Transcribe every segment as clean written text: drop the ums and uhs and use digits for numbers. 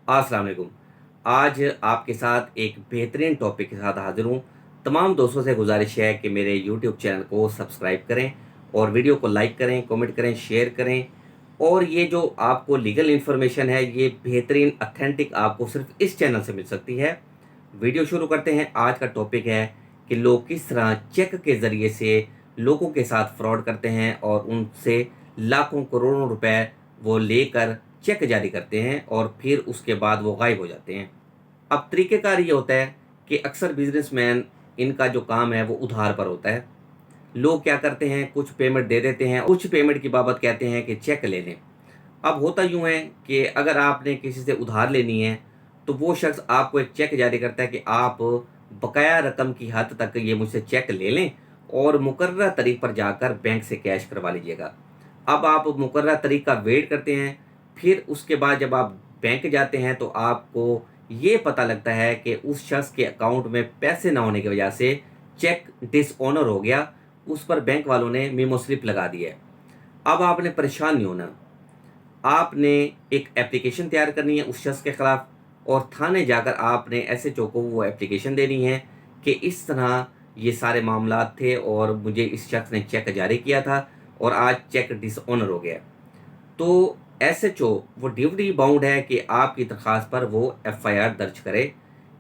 अस्सलाम वालेकुम। आज आपके साथ एक बेहतरीन टॉपिक के साथ हाज़िर हूँ। तमाम दोस्तों से गुज़ारिश है कि मेरे यूट्यूब चैनल को सब्सक्राइब करें और वीडियो को लाइक करें, कमेंट करें, शेयर करें। और ये जो आपको लीगल इन्फॉर्मेशन है, ये बेहतरीन ऑथेंटिक आपको सिर्फ़ इस चैनल से मिल सकती है। वीडियो शुरू करते हैं। आज का टॉपिक है कि लोग किस तरह चेक के ज़रिए से लोगों के साथ फ्रॉड करते हैं और उनसे लाखों करोड़ों रुपए वो लेकर चेक जारी करते हैं और फिर उसके बाद वो गायब हो जाते हैं। अब तरीक़ेकार ये होता है कि अक्सर बिज़नेसमैन, इनका जो काम है वो उधार पर होता है। लोग क्या करते हैं, कुछ पेमेंट दे देते हैं, कुछ पेमेंट की बाबत कहते हैं कि चेक ले लें। अब होता यूँ है कि अगर आपने किसी से उधार लेनी है, तो वो शख्स आपको एक चेक जारी करता है कि आप बकाया रकम की हद तक ये मुझसे चेक ले लें और मुकर्रर तारीख पर जाकर बैंक से कैश करवा लीजिएगा। अब आप मुकर्रर तारीख का वेट करते हैं, फिर उसके बाद जब आप बैंक जाते हैं तो आपको ये पता लगता है कि उस शख्स के अकाउंट में पैसे ना होने की वजह से चेक डिसऑनर हो गया, उस पर बैंक वालों ने मेमो स्लिप लगा दी है। अब आपने परेशान नहीं होना। आपने एक एप्लीकेशन तैयार करनी है उस शख्स के खिलाफ और थाने जाकर आपने एसएचओ को वो एप्लीकेशन देनी है कि इस तरह ये सारे मामलात थे और मुझे इस शख्स ने चेक जारी किया था और आज चेक डिसऑनर हो गया। तो एसएचओ वो ड्यूटी बाउंड है कि आपकी दरख्वास्त पर वो एफआईआर दर्ज करे।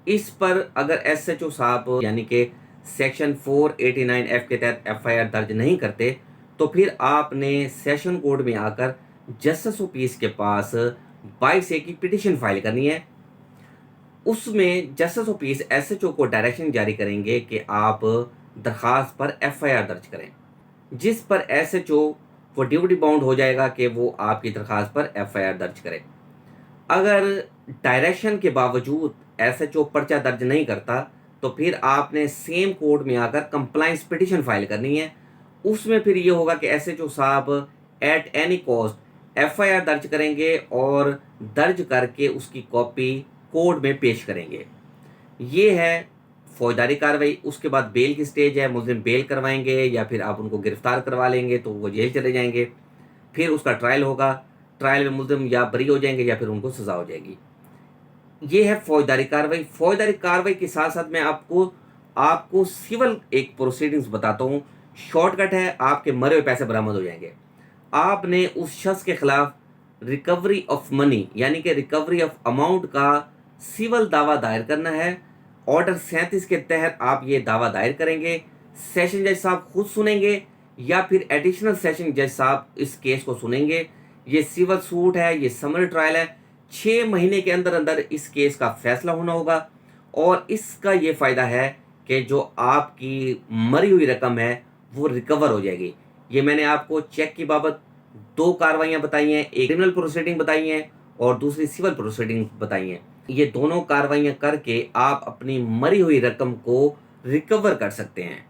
इस पर अगर एसएचओ साहब यानी कि सेक्शन 489 एफ के तहत एफआईआर दर्ज नहीं करते, तो फिर आपने सेशन कोर्ट में आकर जस्टिस ऑफ पीस के पास 22A की पिटीशन फाइल करनी है। उसमें जस्टिस ऑफ पीस एसएचओ को डायरेक्शन जारी करेंगे कि आप दरखास्त पर एफआईआर दर्ज करें, जिस पर एसएचओ वो ड्यूटी बाउंड हो जाएगा कि वो आपकी दरखास्त पर एफआईआर दर्ज करे। अगर डायरेक्शन के बावजूद एसएचओ पर्चा दर्ज नहीं करता, तो फिर आपने सेम कोर्ट में आकर कंप्लाइंस पिटीशन फाइल करनी है। उसमें फिर ये होगा कि एसएचओ साहब एट एनी कॉस्ट एफआईआर दर्ज करेंगे और दर्ज करके उसकी कॉपी कोर्ट में पेश करेंगे। ये है फौजदारी कार्रवाई। उसके बाद बेल की स्टेज है, मुलजिम बेल करवाएंगे या फिर आप उनको गिरफ्तार करवा लेंगे तो वो जेल चले जाएंगे। फिर उसका ट्रायल होगा। ट्रायल में मुलजिम या बरी हो जाएंगे या फिर उनको सजा हो जाएगी। ये है फौजदारी कार्रवाई। फौजदारी कार्रवाई के साथ साथ मैं आपको आपको सिविल एक प्रोसीडिंग्स बताता हूँ। शॉर्टकट है, आपके मरे हुए पैसे बरामद हो जाएंगे। आपने उस शख्स के खिलाफ रिकवरी ऑफ मनी यानी कि रिकवरी ऑफ अमाउंट का सिविल दावा दायर करना है। ऑर्डर 37 के तहत आप ये दावा दायर करेंगे। सेशन जज साहब खुद सुनेंगे या फिर एडिशनल सेशन जज साहब इस केस को सुनेंगे। ये सिविल सूट है, ये समरी ट्रायल है। 6 महीने के अंदर अंदर इस केस का फैसला होना होगा और इसका ये फ़ायदा है कि जो आपकी मरी हुई रकम है वो रिकवर हो जाएगी। ये मैंने आपको चेक की बाबत 2 कार्रवाइयाँ बताई हैं, एक क्रिमिनल प्रोसीडिंग बताई हैं और दूसरी सिविल प्रोसीडिंग बताई हैं। ये दोनों कार्रवाइयाँ करके आप अपनी मरी हुई रकम को रिकवर कर सकते हैं।